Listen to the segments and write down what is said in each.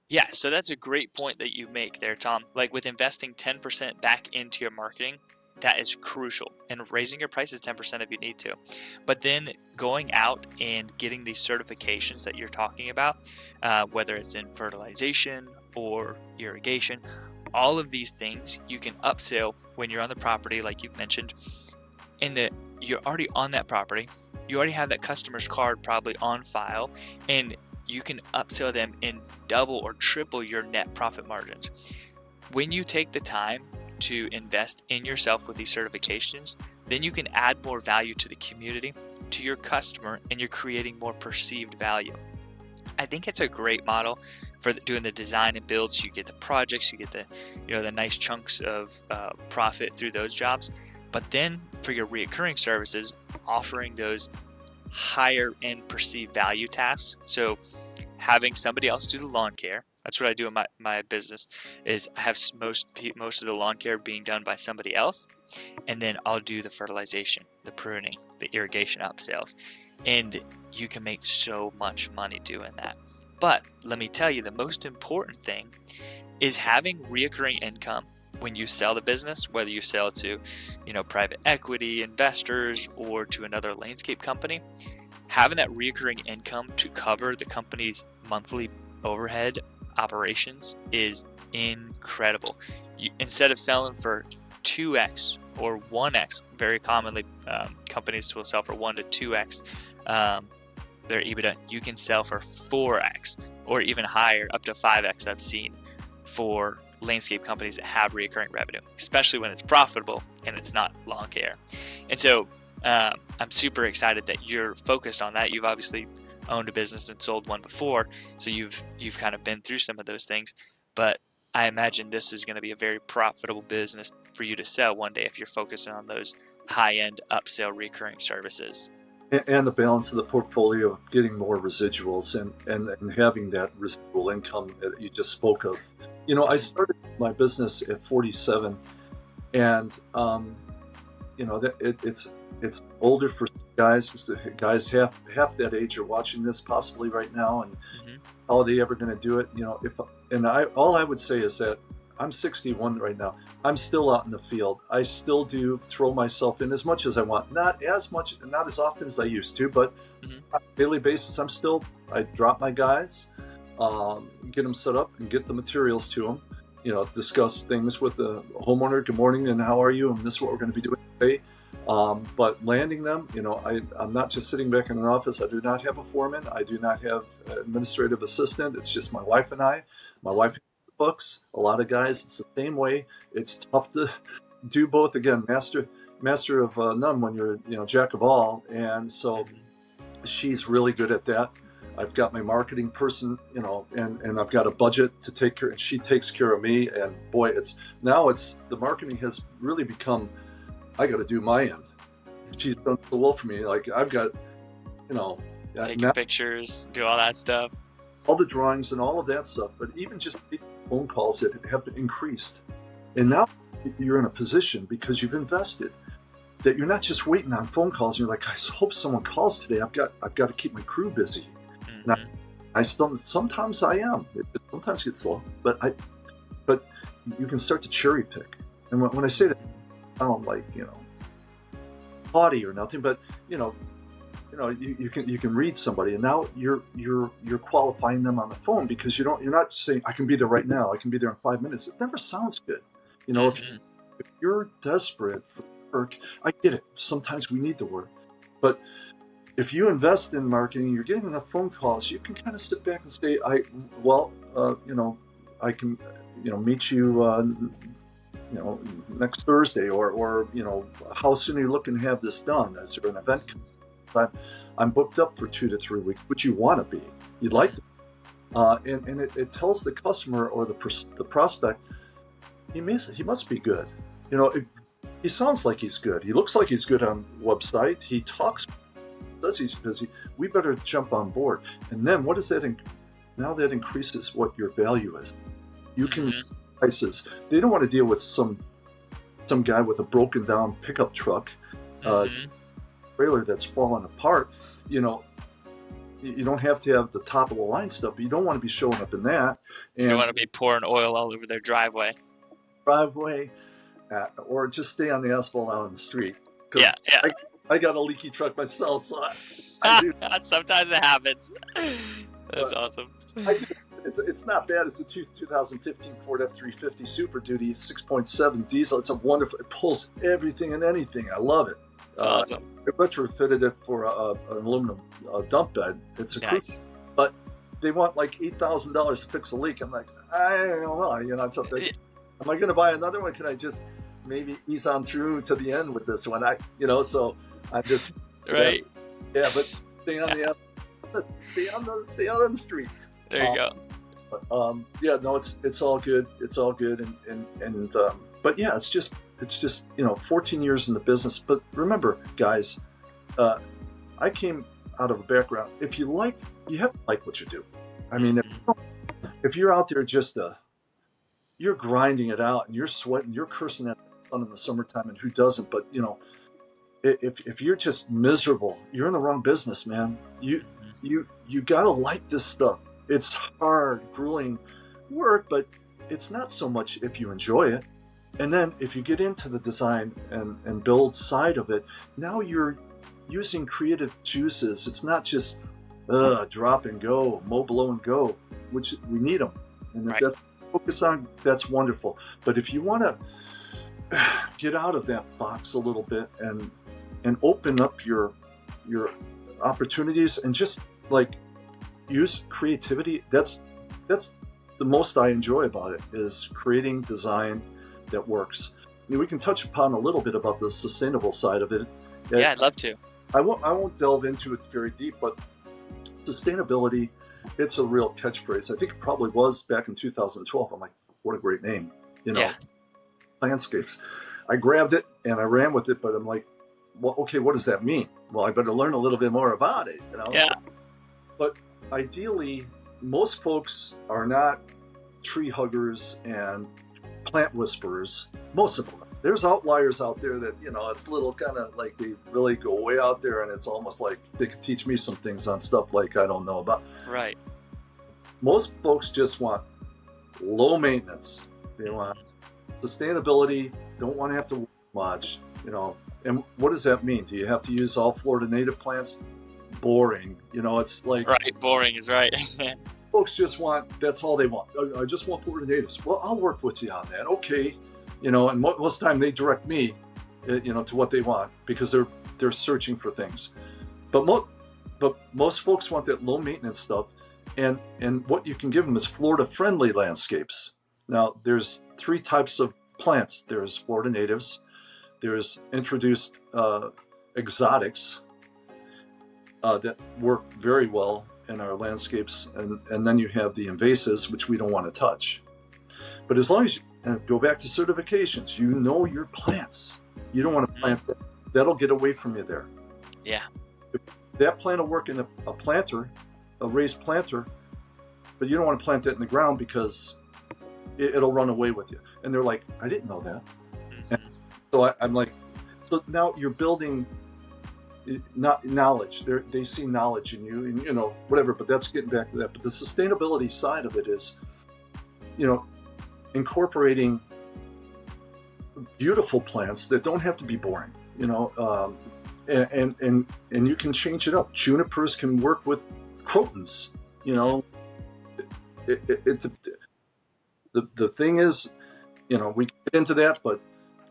Yeah, so that's a great point that you make there, Tom. Like with investing 10% back into your marketing, that is crucial. And raising your prices 10% if you need to. But then going out and getting these certifications that you're talking about, whether it's in fertilization or irrigation, all of these things you can upsell when you're on the property, like you've mentioned, and that you're already on that property. You already have that customer's card probably on file, and you can upsell them and double or triple your net profit margins. When you take the time to invest in yourself with these certifications, then you can add more value to the community, to your customer, and you're creating more perceived value. I think it's a great model for doing the design and build. So you get the projects, you get the the nice chunks of profit through those jobs. But then for your reoccurring services, offering those higher end perceived value tasks. So having somebody else do the lawn care. That's what I do in my business. Is I have most of the lawn care being done by somebody else, and then I'll do the fertilization, the pruning, the irrigation upsells, and you can make so much money doing that. But let me tell you, the most important thing is having reoccurring income when you sell the business, whether you sell to, private equity investors or to another landscape company. Having that reoccurring income to cover the company's monthly overhead operations is incredible. Instead of selling for 2x or 1x, very commonly companies will sell for 1 to 2x their EBITDA, you can sell for 4x or even higher, up to 5x I've seen for landscape companies that have recurring revenue, especially when it's profitable and it's not lawn care. And so I'm super excited that you're focused on that. You've obviously owned a business and sold one before, so you've kind of been through some of those things. But I imagine this is going to be a very profitable business for you to sell one day if you're focusing on those high-end upsell recurring services. And the balance of the portfolio of getting more residuals and having that residual income that you just spoke of. I started my business at 47, and it's older for guys, because the guys half that age are watching this possibly right now, and how are they ever going to do it? All I would say is that I'm 61 right now. I'm still out in the field. I still do throw myself in as much as I want. Not as often as I used to, but on a daily basis, I drop my guys, get them set up and get the materials to them, discuss things with the homeowner. Good morning, and how are you? And this is what we're going to be doing today. But landing them, I'm not just sitting back in an office. I do not have a foreman. I do not have an administrative assistant. It's just my wife and I. My wife books. A lot of guys, it's the same way. It's tough to do both. Again, master of none when you're jack of all. And so she's really good at that. I've got my marketing person, and I've got a budget to take care, and she takes care of me. And boy, the marketing has really become, I got to do my end. She's done so well for me. Like I've got, taking pictures, do all that stuff, all the drawings and all of that stuff. But even just phone calls that have increased, and now you're in a position, because you've invested, that you're not just waiting on phone calls. You're like, I hope someone calls today. I've got to keep my crew busy. Sometimes I am. It sometimes gets slow, but you can start to cherry pick. And when I say that, I don't like haughty or nothing, but you can read somebody, and now you're qualifying them on the phone, because you're not saying I can be there right now. I can be there in 5 minutes. It never sounds good. If you're desperate for work, I get it. Sometimes we need the work, but if you invest in marketing, you're getting enough phone calls, you can kind of sit back and say, I can, meet you, next Thursday, or how soon are you looking to have this done? Is there an event? I'm booked up for 2 to 3 weeks. Would you want to be? You'd like to. And it tells the customer or the prospect, he must be good. He sounds like he's good. He looks like he's good on the website. He talks, says he's busy. We better jump on board. And then what does that? Now that increases what your value is. You can prices. They don't want to deal with some guy with a broken down pickup truck, trailer that's falling apart. you don't have to have the top of the line stuff, but you don't want to be showing up in that. And you don't want to be pouring oil all over their driveway. Or just stay on the asphalt out on the street. Yeah. I got a leaky truck myself, so I do. Sometimes it happens. That's awesome. It's not bad. It's a 2015 Ford F-350 Super Duty 6.7 diesel. It's a wonderful. It pulls everything and anything. I love it. Awesome. I retrofitted it for an aluminum dump bed. It's a nice. But they want like $8,000 to fix a leak. I'm like, I don't know. It's up there. Am I going to buy another one? Can I just maybe ease on through to the end with this one? So I'm just right. Yeah, but stay on stay out on the street. There you go. It's all good. It's all good, but yeah, it's just 14 years in the business. But remember, guys, I came out of a background. If you like, you have to like what you do. I mean, if you're out there you're grinding it out and you're sweating, you're cursing at the sun in the summertime, and who doesn't? But if you're just miserable, you're in the wrong business, man. You gotta like this stuff. It's hard, grueling work, but it's not so much if you enjoy it. And then if you get into the design and build side of it, now you're using creative juices. It's not just drop and go, mow, blow and go, which we need them. And if that's focus on, that's wonderful. But if you want to get out of that box a little bit and open up your opportunities and just like use creativity, that's the most I enjoy about it, is creating design that works. We can touch upon a little bit about the sustainable side of it. Yeah, I'd love to. I won't delve into it very deep, but sustainability, it's a real catchphrase. I think it probably was back in 2012. I'm like, what a great name, Landscapes. I grabbed it and I ran with it, but I'm like, well, okay, what does that mean? Well, I better learn a little bit more about it, Yeah. But ideally, most folks are not tree huggers and plant whisperers. Most of them. There's outliers out there that, it's a little kind of like they really go way out there, and it's almost like they could teach me some things on stuff like I don't know about. Right. Most folks just want low maintenance. They want sustainability, don't want to have to work much, And what does that mean? Do you have to use all Florida native plants? Boring. It's like... Right, boring is right. Folks just that's all they want. I just want Florida natives. Well, I'll work with you on that. Okay. And most of the time they direct me, to what they want, because they're searching for things. But most folks want that low maintenance stuff. And what you can give them is Florida friendly landscapes. Now, there's 3 types of plants. There's Florida natives. There's introduced exotics that work very well in our landscapes, and then you have the invasives, which we don't want to touch. But as long as you go back to certifications, your plants. You don't want to plant that. That'll get away from you there. Yeah. If that plant will work in a planter, a raised planter, but you don't want to plant that in the ground because it'll run away with you. And they're like, I didn't know that. And so I'm like, so now you're building not knowledge. They see knowledge in you, and whatever. But that's getting back to that. But the sustainability side of it is, incorporating beautiful plants that don't have to be boring. And you can change it up. Junipers can work with crotons. The thing is, we get into that, but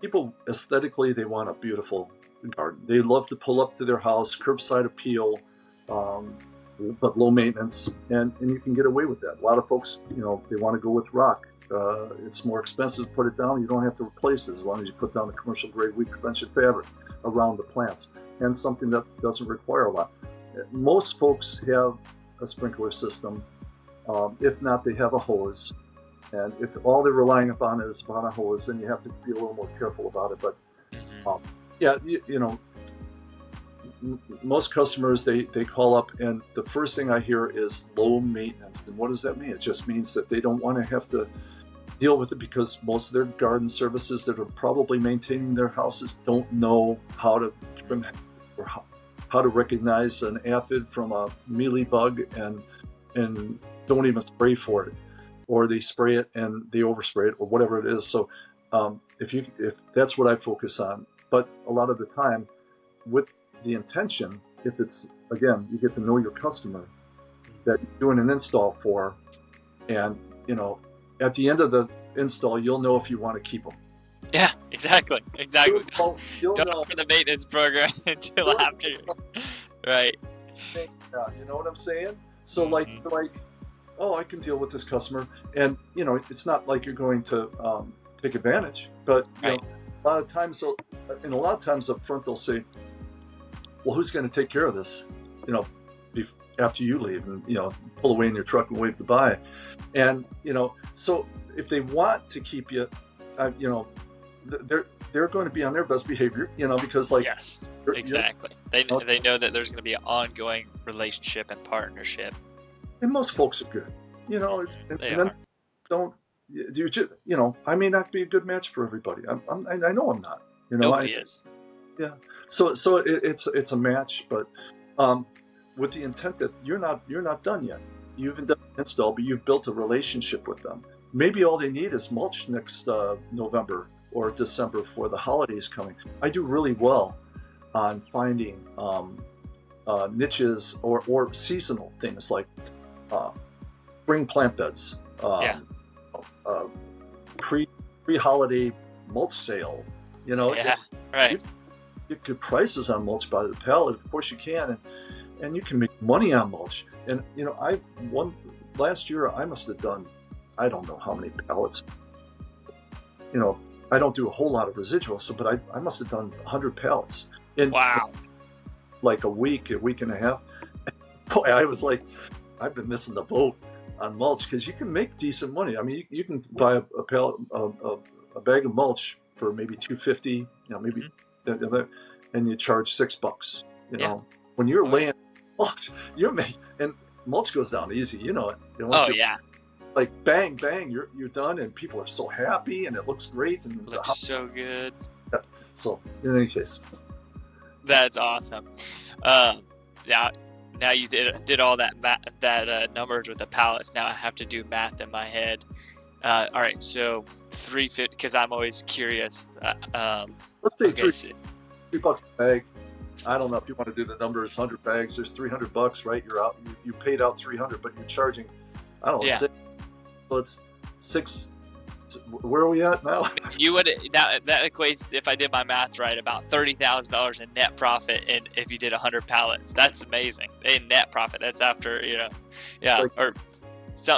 people aesthetically, they want a beautiful garden. They love to pull up to their house, curbside appeal, but low maintenance, and you can get away with that. A lot of folks, they want to go with rock. It's more expensive to put it down. You don't have to replace it as long as you put down the commercial grade weak prevention fabric around the plants, and something that doesn't require a lot. Most folks have a sprinkler system. If not, they have a hose. And if all they're relying upon is upon a hose, then you have to be a little more careful about it. But most customers, they call up, and the first thing I hear is low maintenance. And what does that mean? It just means that they don't want to have to deal with it, because most of their garden services that are probably maintaining their houses don't know how to trim or how to recognize an aphid from a mealybug and don't even spray for it, or they spray it and they overspray it, or whatever it is. So if that's what I focus on. But a lot of the time, with the intention, if it's, again, you get to know your customer that you're doing an install for, and at the end of the install, you'll know if you want to keep them. Yeah, exactly. You'll Don't know. offer the maintenance program until after. Right. Yeah, you know what I'm saying? So like, oh, I can deal with this customer, and it's not like you're going to take advantage, but right. A lot of times up front they'll say, well, who's going to take care of this? After you leave, and pull away in your truck and wave goodbye, and so if they want to keep you, they're going to be on their best behavior, because yes, exactly. They know that there's going to be an ongoing relationship and partnership. And most folks are good, It's don't do I may not be a good match for everybody. I know I'm not. Nobody is. Yeah. So it's a match, but with the intent that you're not done yet. You haven't done an install, but you've built a relationship with them. Maybe all they need is mulch next November or December for the holidays coming. I do really well on finding niches or seasonal things like spring plant beds, pre-holiday mulch sale. Right. You get good prices on mulch by the pallet, of course you can, and you can make money on mulch. And last year I must have done, I don't know how many pallets. I don't do a whole lot of residual, but I must have done 100 pallets in like a week and a half. Boy, I was like, I've been missing the boat on mulch, because you can make decent money. I mean, you can buy a pallet, a bag of mulch for maybe $2.50, maybe, and you charge $6. When you're laying mulch, and mulch goes down easy. It. Like bang, you're done, and people are so happy, and it looks great, and it looks so good. Yeah. So in any case, that's awesome. Now you did all that numbers with the pallets. Now I have to do math in my head. All right, so $3.50, because I'm always curious. Let's say $3 a bag. I don't know if you want to do the numbers. 100 bags, there's $300, right? You're out. You paid out $300, but you're charging, I don't know, $6. So it's $6. Where are we at now? You would that equates, if I did my math right, about $30,000 in net profit. And if you did 100 pallets, that's amazing. In net profit, that's after or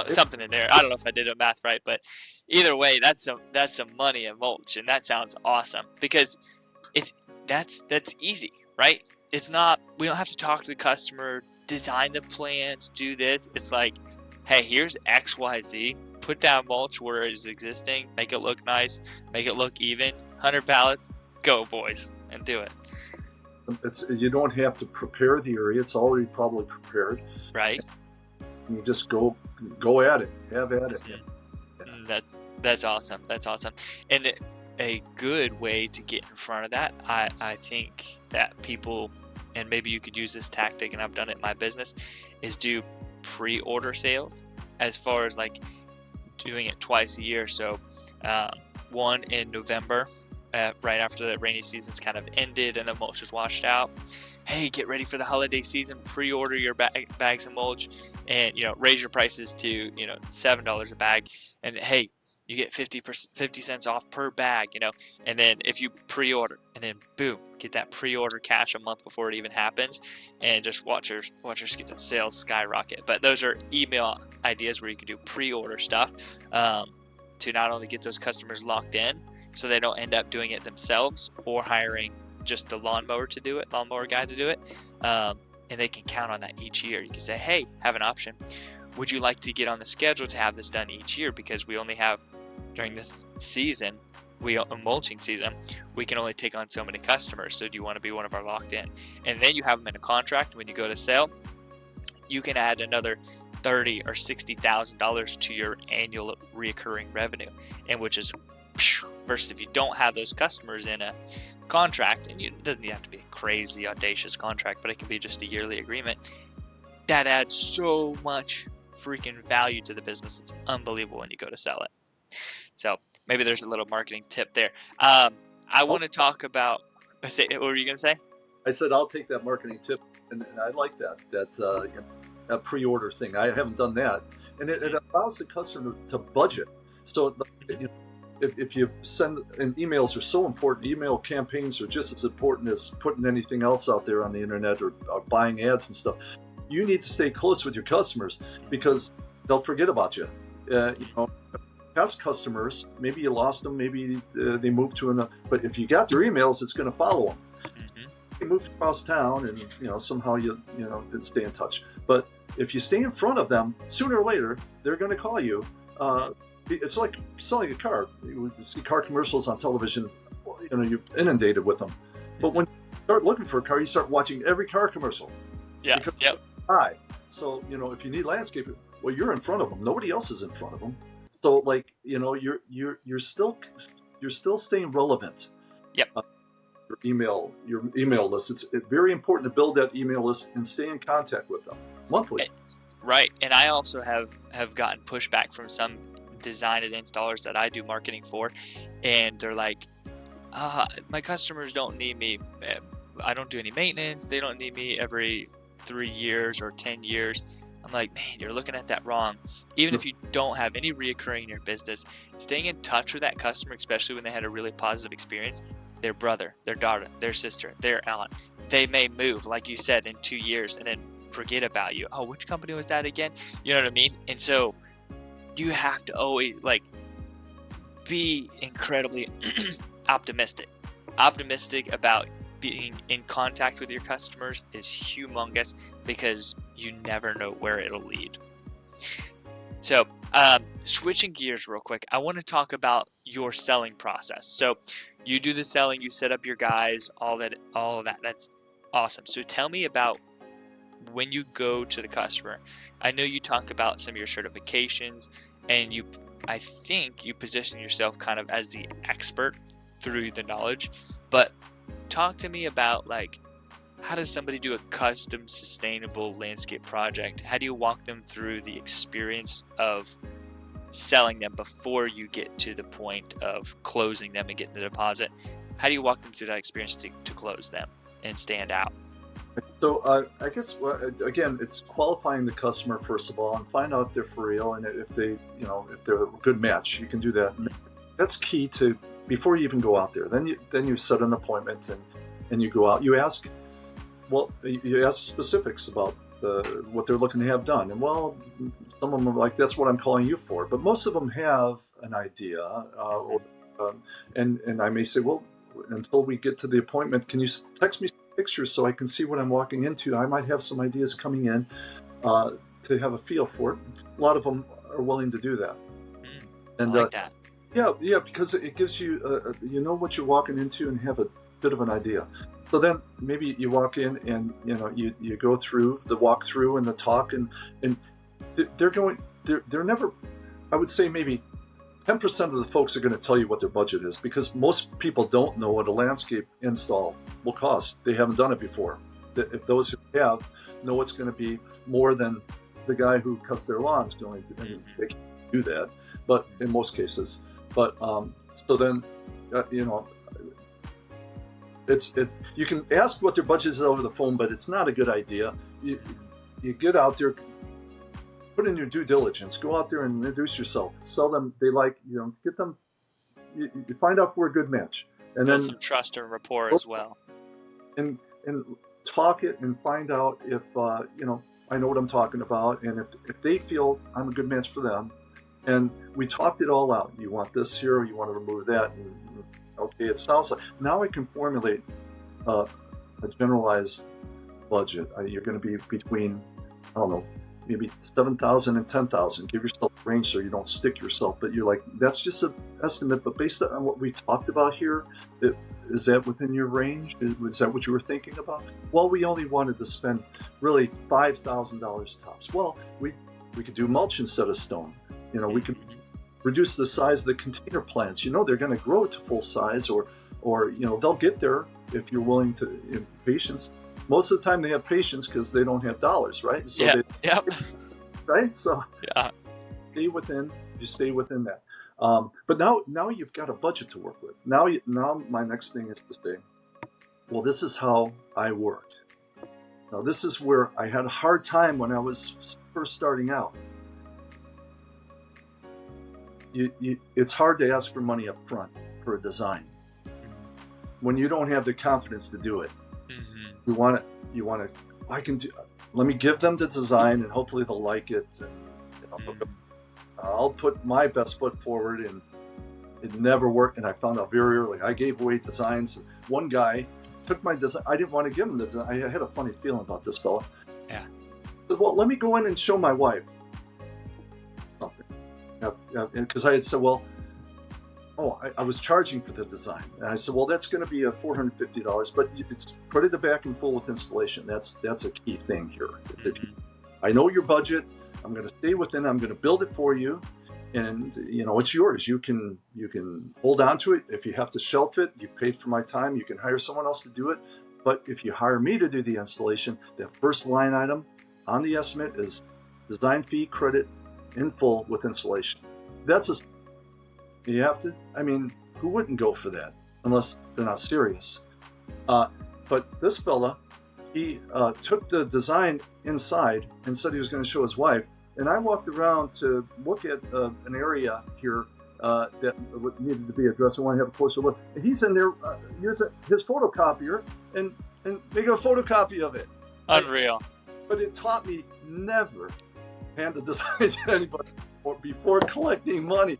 something in there. I don't know if I did the math right, but either way, that's some money in mulch, and that sounds awesome, because that's easy, right? It's not, we don't have to talk to the customer, design the plans, do this. It's like, hey, here's XYZ. Put down mulch where it is existing, make it look nice, make it look even. 100 pallets, go boys, and do it. You don't have to prepare the area; it's already probably prepared. Right. You just go at it, have at it. Mm-hmm. That's awesome. That's awesome. And a good way to get in front of that, I think that people, and maybe you could use this tactic, and I've done it in my business, is do pre-order sales, as far as like doing it twice a year. So one in November, right after the rainy season's kind of ended and the mulch is washed out. Hey, get ready for the holiday season, pre-order your bags of mulch, and raise your prices to $7 a bag, and hey, you get 50 cents off per bag, and then if you pre-order, and then boom, get that pre-order cash a month before it even happens, and just watch your sales skyrocket. But those are email ideas where you can do pre-order stuff to not only get those customers locked in, so they don't end up doing it themselves or hiring just the lawnmower guy to do it, and they can count on that each year. You can say, hey, have an option. Would you like to get on the schedule to have this done each year? Because we only have, during this season, mulching season, we can only take on so many customers. So do you want to be one of our locked in? And then you have them in a contract. When you go to sale, you can add another $30,000 or $60,000 to your annual recurring revenue, and which is versus if you don't have those customers in a contract, and it doesn't have to be a crazy audacious contract, but it can be just a yearly agreement, that adds so much freaking value to the business. It's unbelievable when you go to sell it. So maybe there's a little marketing tip there. I want to talk about, what were you going to say? I said, I'll take that marketing tip. And I like that pre-order thing. I haven't done that. And it allows the customer to budget. So if you send, and emails are so important, email campaigns are just as important as putting anything else out there on the internet or buying ads and stuff. You need to stay close with your customers because they'll forget about you. Past customers, maybe you lost them, maybe they moved to another, but if you got their emails, it's going to follow them. They moved across town and somehow you didn't stay in touch. But if you stay in front of them, sooner or later they're going to call you. It's like selling a car. You see car commercials on television, you're inundated with them. But when you start looking for a car, you start watching every car commercial. Yeah. Yep. Hi. So if you need landscaping, well, you're in front of them. Nobody else is in front of them. So you're still staying relevant. Yep. Your email list. It's very important to build that email list and stay in contact with them monthly. Right. And I also have gotten pushback from some design and installers that I do marketing for, and they're like, my customers don't need me. I don't do any maintenance. They don't need me every 3 years or 10 years. I'm like, man, you're looking at that wrong. Even if you don't have any reoccurring in your business, staying in touch with that customer, especially when they had a really positive experience, their brother, their daughter, their sister, their aunt, they may move, like you said, in 2 years and then forget about you. Oh, which company was that again? You know what I mean? And so you have to always be incredibly optimistic about being in contact with your customers is humongous because you never know where it'll lead. So switching gears real quick, I want to talk about your selling process. So you do the selling, you set up your guys, all of that. That's awesome. So tell me about when you go to the customer. I know you talk about some of your certifications, and I think you position yourself kind of as the expert through the knowledge, but talk to me about how does somebody do a custom sustainable landscape project? How do you walk them through the experience of selling them before you get to the point of closing them and getting the deposit? How do you walk them through that experience to close them and stand out? So I guess again, it's qualifying the customer first of all and find out if they're for real and if they're a good match. You can do that. And that's key to before you even go out there. Then you set an appointment and you go out. You ask specifics about what they're looking to have done. And some of them are like, that's what I'm calling you for. But most of them have an idea, and I may say, well, until we get to the appointment, can you text me pictures so I can see what I'm walking into? I might have some ideas coming in to have a feel for it. A lot of them are willing to do that. And I like that. Yeah, because it gives you what you're walking into and have a bit of an idea. So then maybe you walk in and you go through the walkthrough and the talk and they're never, I would say maybe 10% of the folks are going to tell you what their budget is because most people don't know what a landscape install will cost. They haven't done it before. If those who have know it's going to be more than the guy who cuts their lawns going to, and they can do that, but in most cases. But so then you can ask what their budget is over the phone, but it's not a good idea. You get out there, put in your due diligence, go out there and introduce yourself, sell them. They get them. You find out if we're a good match, and build then some trust and rapport as well. And talk it and find out if I know what I'm talking about, and if they feel I'm a good match for them, and we talked it all out. You want this here, or you want to remove that? And, okay, it sounds like now I can formulate a generalized budget. You're going to be between, I don't know, maybe 7,000 and 10,000. Give yourself a range so you don't stick yourself. But you're like, that's just an estimate. But based on what we talked about here, is that within your range? Is that what you were thinking about? Well, we only wanted to spend really $5,000 tops. Well, we could do mulch instead of stone. We could reduce the size of the container plants. You know, they're going to grow to full size, or you know, they'll get there if you're willing to, patience. Most of the time they have patience because they don't have dollars, right? So Yeah. Yep. right? So Yeah. you stay within that. But now you've got a budget to work with. Now my next thing is to say, well, this is how I work. Now this is where I had a hard time when I was first starting out. It's hard to ask for money up front for a design when you don't have the confidence to do it. You want to, let me give them the design and hopefully they'll like it. And, you know, I'll put my best foot forward, and it never worked. And I found out very early. I gave away designs. One guy took my design. I didn't want to give him the design. I had a funny feeling about this fella. Yeah. I said, well, let me go in and show my wife something. Because I had said, well, I was charging for the design. And I said, well, that's going to be $450, but it's put it back in full with installation. That's a key thing here. I know your budget. I'm going to stay within. I'm going to build it for you, and you know, it's yours. You can hold on to it. If you have to shelf it, you paid for my time. You can hire someone else to do it. But if you hire me to do the installation, the first line item on the estimate is design fee credit in full with installation. You have to, I mean, who wouldn't go for that unless they're not serious? But this fella, he took the design inside and said he was going to show his wife. And I walked around to look at an area here that needed to be addressed. I want to have a closer look. And he's in there using his photocopier and making a photocopy of it. Unreal. But it taught me never hand the design to anybody before collecting money.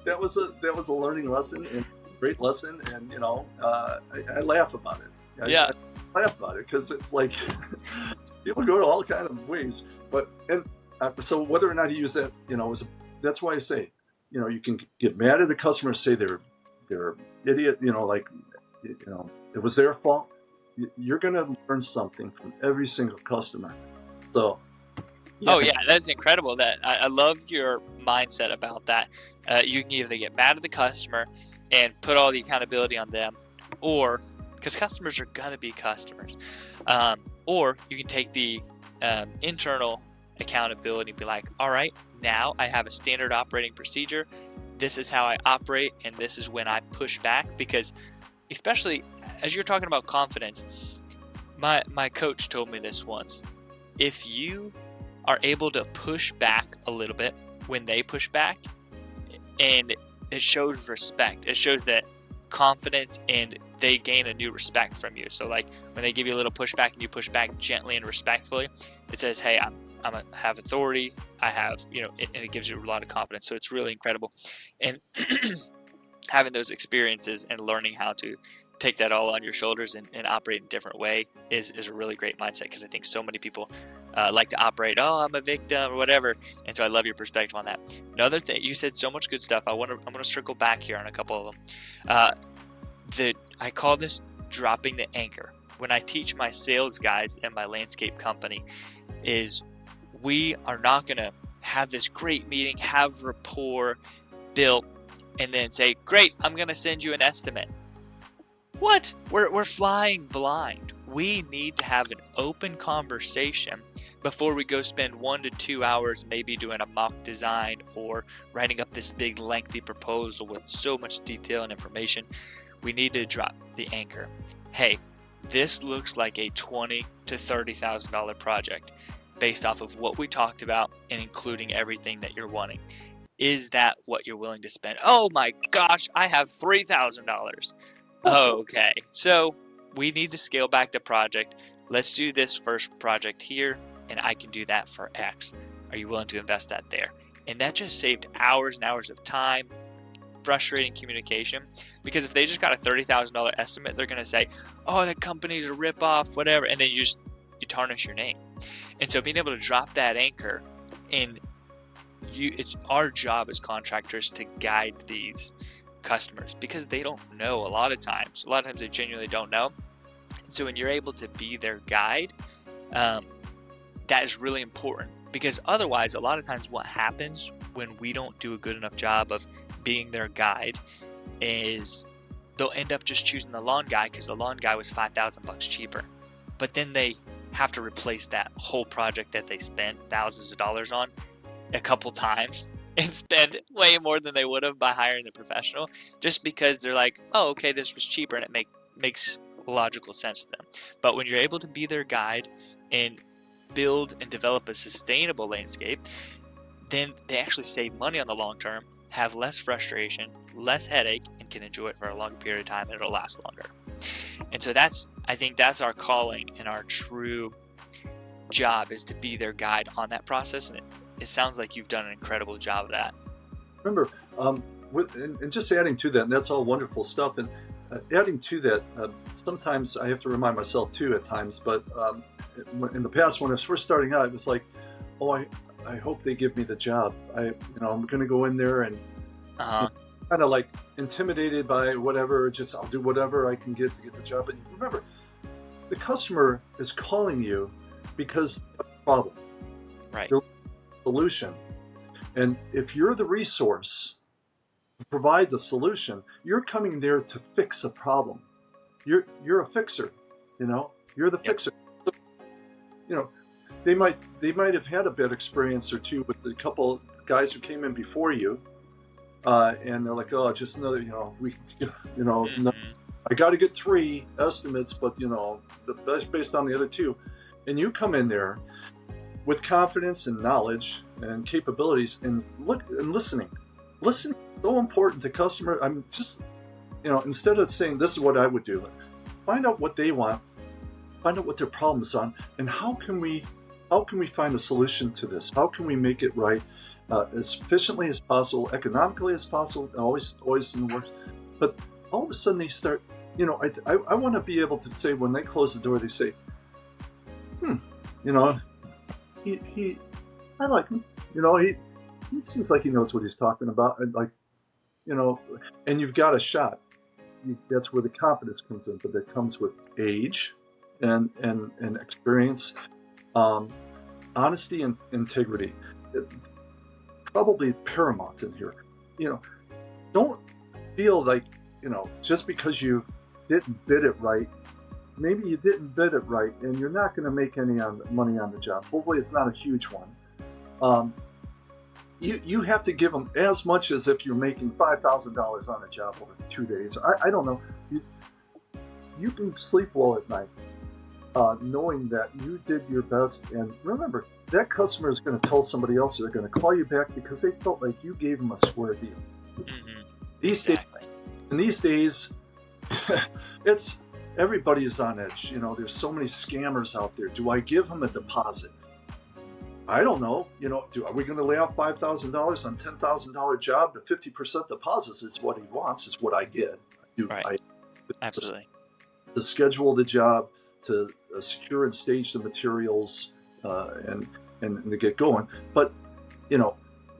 That was a learning lesson, and a great lesson, and you know, I laugh about it. I laugh about it because it's like people go to all kind of ways. But so whether or not he used that, you know, that's why I say, you know, you can get mad at the customer, say they're idiot, you know, like, you know, it was their fault. You're going to learn something from every single customer. So. Yeah. Oh yeah, that's incredible. That I love your mindset about that. You can either get mad at the customer and put all the accountability on them, or because customers are gonna be customers, or you can take the internal accountability and be like, all right, now I have a standard operating procedure. This is how I operate, and this is when I push back. Because especially as you're talking about confidence, my coach told me this once: if you are able to push back a little bit when they push back, and it shows respect. It shows that confidence, and they gain a new respect from you. So like when they give you a little pushback and you push back gently and respectfully, it says, hey, I have authority. I have, you know, and it gives you a lot of confidence. So it's really incredible. And having those experiences and learning how to take that all on your shoulders and operate in a different way is a really great mindset, because I think so many people like to operate, oh, I'm a victim or whatever. And so I love your perspective on that. Another thing, you said so much good stuff. I'm going to circle back here on a couple of them. I call this dropping the anchor. When I teach my sales guys in my landscape company, is we are not going to have this great meeting, have rapport built, and then say, great, I'm going to send you an estimate. What? We're flying blind. We need to have an open conversation before we go spend 1 to 2 hours maybe doing a mock design or writing up this big lengthy proposal with so much detail and information. We need to drop the anchor. Hey, this looks like a $20,000 to $30,000 project based off of what we talked about and including everything that you're wanting. Is that what you're willing to spend? Oh my gosh, I have $3,000. Okay, so we need to scale back the project. Let's do this first project here, and I can do that for X. Are you willing to invest that there? And that just saved hours and hours of time, frustrating communication. Because if they just got a $30,000 estimate, they're going to say, oh, that company's a ripoff, whatever. And then you tarnish your name. And so being able to drop that anchor, and it's our job as contractors to guide these customers, because they don't know a lot of times they genuinely don't know. And so when you're able to be their guide, that is really important, Because otherwise, a lot of times what happens when we don't do a good enough job of being their guide is they'll end up just choosing the lawn guy because the lawn guy was $5,000 cheaper. But then they have to replace that whole project that they spent thousands of dollars on a couple times and spend way more than they would have by hiring the professional, just because they're like, oh, okay, this was cheaper, and it makes logical sense to them. But when you're able to be their guide and build and develop a sustainable landscape, then they actually save money on the long term, have less frustration, less headache, and can enjoy it for a longer period of time, and it'll last longer. And so I think that's our calling, and our true job is to be their guide on that process. And it sounds like you've done an incredible job of that. Remember, and just adding to that, and that's all wonderful stuff. And adding to that, sometimes I have to remind myself too at times, but in the past when I was first starting out, it was like, oh, I hope they give me the job. I'm going to go in there and kind of like intimidated by whatever, just I'll do whatever I can get to get the job. But remember, the customer is calling you because of a problem. Right. They're a solution. And if you're the resource to provide the solution, you're coming there to fix a problem. You're a fixer, you're the fixer. So, they might have had a bad experience or two with a couple guys who came in before you, and they're like, oh, just another, I got to get 3 estimates, but that's based on the other 2, and you come in there with confidence and knowledge and capabilities, and listening. Listening is so important to customer. I'm just, instead of saying this is what I would do, find out what they want, find out what their problems are, and how can we find a solution to this? How can we make it right as efficiently as possible, economically as possible, always in the works. But all of a sudden they start, I want to be able to say when they close the door, they say, he I like him. He seems like he knows what he's talking about. And and you've got a shot. That's where the confidence comes in, but that comes with age and experience. Honesty and integrity, probably paramount in here. Don't feel like, just because you didn't bid it right, maybe you didn't bid it right and you're not going to make any money on the job. Hopefully it's not a huge one. You have to give them as much as if you're making $5,000 on a job over 2 days. I don't know. You can sleep well at night. Knowing that you did your best, and remember, that customer is going to tell somebody else, they're going to call you back because they felt like you gave them a square deal. Mm-hmm. These days, it's everybody is on edge. There's so many scammers out there. Do I give him a deposit? I don't know. Are we going to lay off $5,000 on $10,000 job? The 50% deposits is what he wants. Is what I get. Right. Absolutely. To schedule the job, to secure and stage the materials, and to get going. But a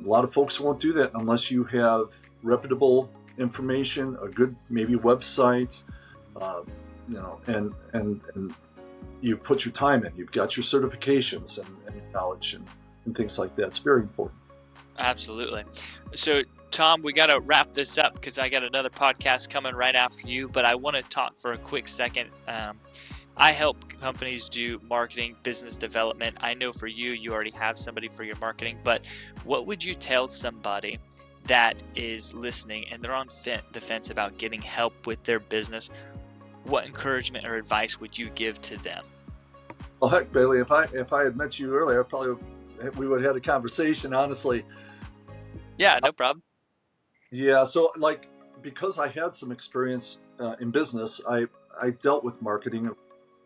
lot of folks won't do that unless you have reputable information, a good maybe website, and you put your time in. You've got your certifications and knowledge and things like that. It's very important. Absolutely. So Tom, we got to wrap this up because I got another podcast coming right after you, but I want to talk for a quick second. I help companies do marketing, business development. I know for you already have somebody for your marketing, but what would you tell somebody that is listening and they're on the fence about getting help with their business? What encouragement or advice would you give to them? Well, heck, Bailey, if I had met you earlier, we would have had a conversation, honestly. Yeah, no problem. Yeah, so because I had some experience in business, I dealt with marketing,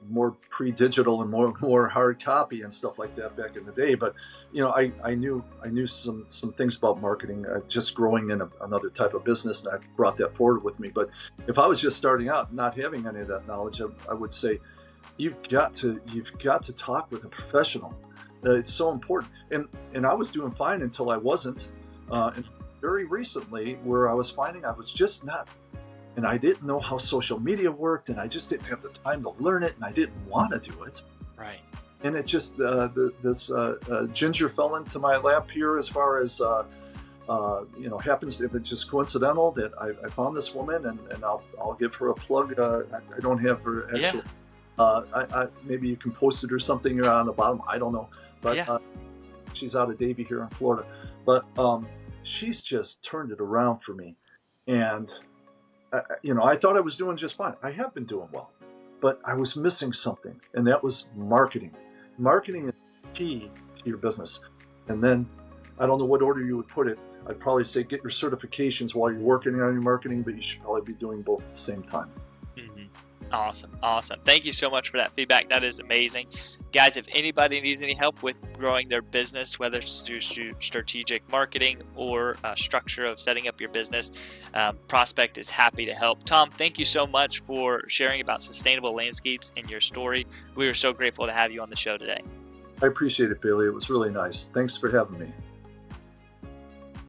more pre-digital and more hard copy and stuff like that back in the day. But I knew some things about marketing, just growing in another type of business, and I brought that forward with me. But if I was just starting out, not having any of that knowledge, I would say you've got to talk with a professional. It's so important. And I was doing fine until I wasn't. And very recently, where I was finding I was just not. And I didn't know how social media worked, and I just didn't have the time to learn it, and I didn't want to do it. Right. and it just this ginger fell into my lap here as far as happens, if it's just coincidental that I found this woman, and I'll give her a plug. I don't have her actual. Maybe you can post it or something on the bottom. I don't know, but she's out of Davie here in Florida. But she's just turned it around for me, and I thought I was doing just fine. I have been doing well, but I was missing something, and that was marketing. Marketing is key to your business. And then I don't know what order you would put it. I'd probably say get your certifications while you're working on your marketing, but you should probably be doing both at the same time. Awesome. Thank you so much for that feedback. That is amazing. Guys, if anybody needs any help with growing their business, whether it's through strategic marketing or structure of setting up your business, Prospect is happy to help. Tom, thank you so much for sharing about sustainable landscapes and your story. We are so grateful to have you on the show today. I appreciate it, Bailey. It was really nice. Thanks for having me.